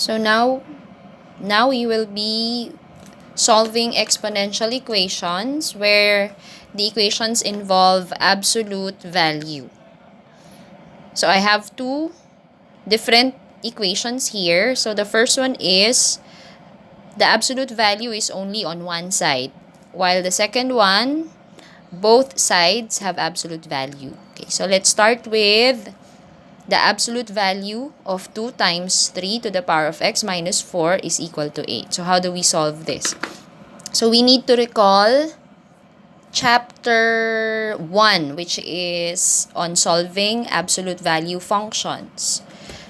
So now we will be solving exponential equations where the equations involve absolute value. So I have two different equations here. So the first one is the absolute value is only on one side, while the second one, both sides have absolute value. Okay, so let's start with the absolute value of 2 times 3 to the power of x minus 4 is equal to 8. So how do we solve this? So we need to recall chapter 1, which is on solving absolute value functions.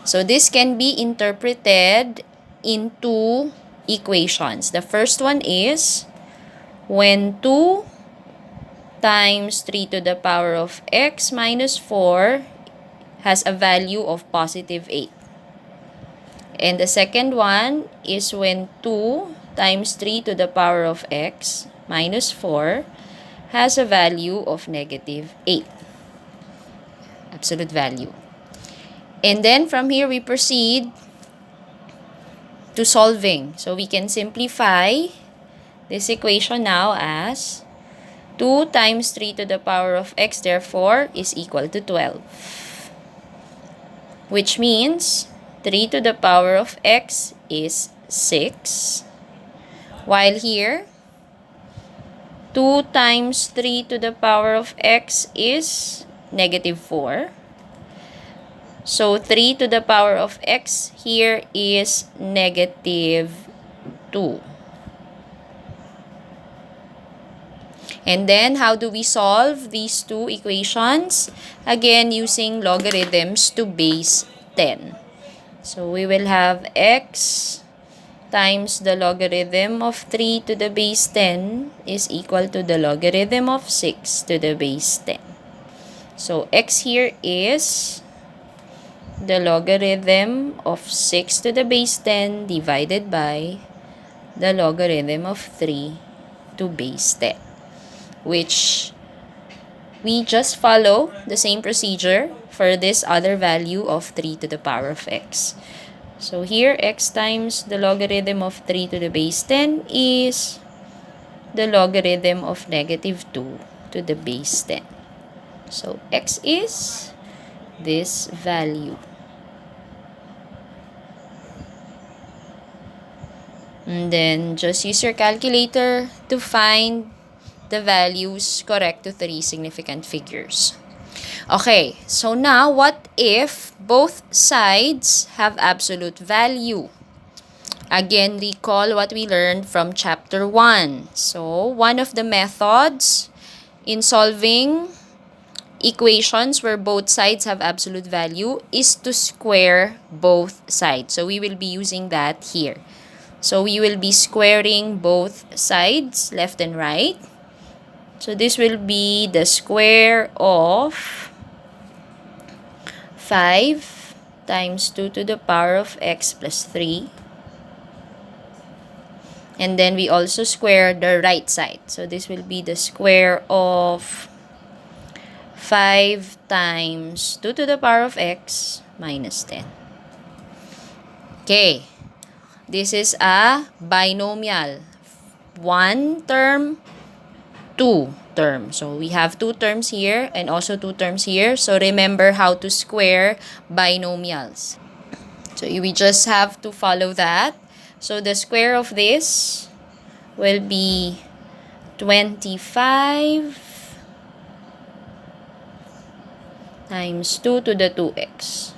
So this can be interpreted into equations. The first one is when 2 times 3 to the power of x minus 4 has a value of positive 8. And the second one is when 2 times 3 to the power of x minus 4 has a value of negative 8. Absolute value. And then from here we proceed to solving. So we can simplify this equation now as 2 times 3 to the power of x therefore is equal to 12. Which means 3 to the power of x is 6. While here, 2 times 3 to the power of x is negative 4. So 3 to the power of x here is negative 2. And then, how do we solve these two equations? Again, using logarithms to base 10. So we will have x times the logarithm of 3 to the base 10 is equal to the logarithm of 6 to the base 10. So x here is the logarithm of 6 to the base 10 divided by the logarithm of 3 to base 10. Which we just follow the same procedure for this other value of 3 to the power of x. So here, x times the logarithm of 3 to the base 10 is the logarithm of negative 2 to the base 10. So x is this value. And then just use your calculator to find the values correct to 3 significant figures. Okay, so now what if both sides have absolute value? Again, recall what we learned from chapter 1. So, one of the methods in solving equations where both sides have absolute value is to square both sides. So, we will be using that here. So, we will be squaring both sides, left and right. So, this will be the square of 5 times 2 to the power of x plus 3. And then we also square the right side. So, this will be the square of 5 times 2 to the power of x minus 10. Okay. This is a binomial. One term, two terms. So we have two terms here and also two terms here. So remember how to square binomials. So we just have to follow that. So the square of this will be 25 times 2 to the 2x.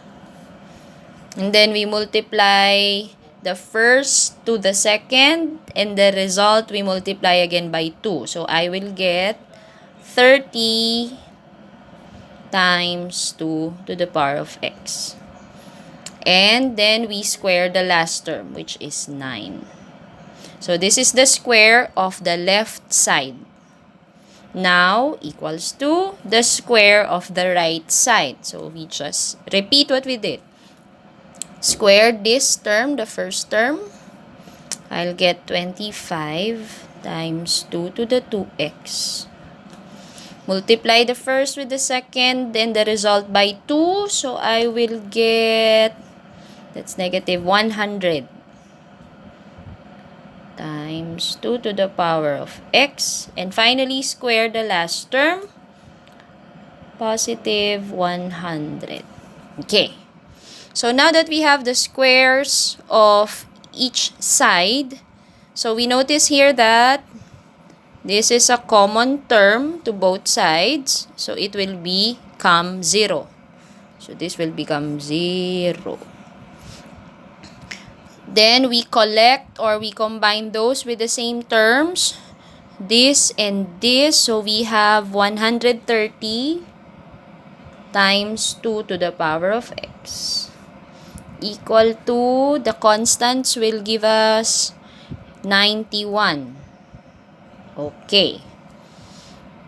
And then we multiply the first to the second, and the result we multiply again by 2. So I will get 30 times 2 to the power of x. And then we square the last term, which is 9. So this is the square of the left side. Now equals to the square of the right side. So we just repeat what we did. Square this term, the first term. I'll get 25 times 2 to the 2x. Multiply the first with the second, then the result by 2. So I will get That's negative 100 times 2 to the power of x. And finally, square the last term, positive 100. Okay. So now that we have the squares of each side, so we notice here that this is a common term to both sides. So it will become 0. So this will become 0. Then we collect or we combine those with the same terms. This and this. So we have 130 times 2 to the power of x equal to, the constants will give us 91. Okay.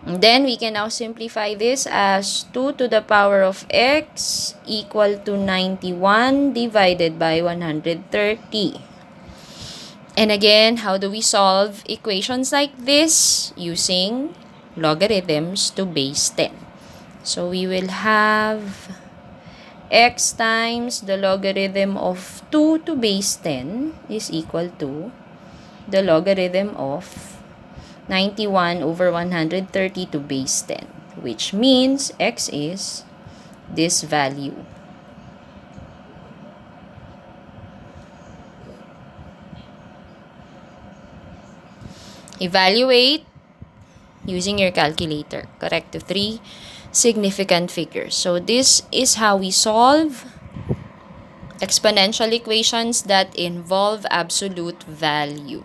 And then we can now simplify this as 2 to the power of x equal to 91 divided by 130. And again, how do we solve equations like this? Using logarithms to base 10. So we will have x times the logarithm of 2 to base 10 is equal to the logarithm of 91 over 130 to base 10, which means x is this value. Evaluate using your calculator. Correct to 3 significant figures. So this is how we solve exponential equations that involve absolute value.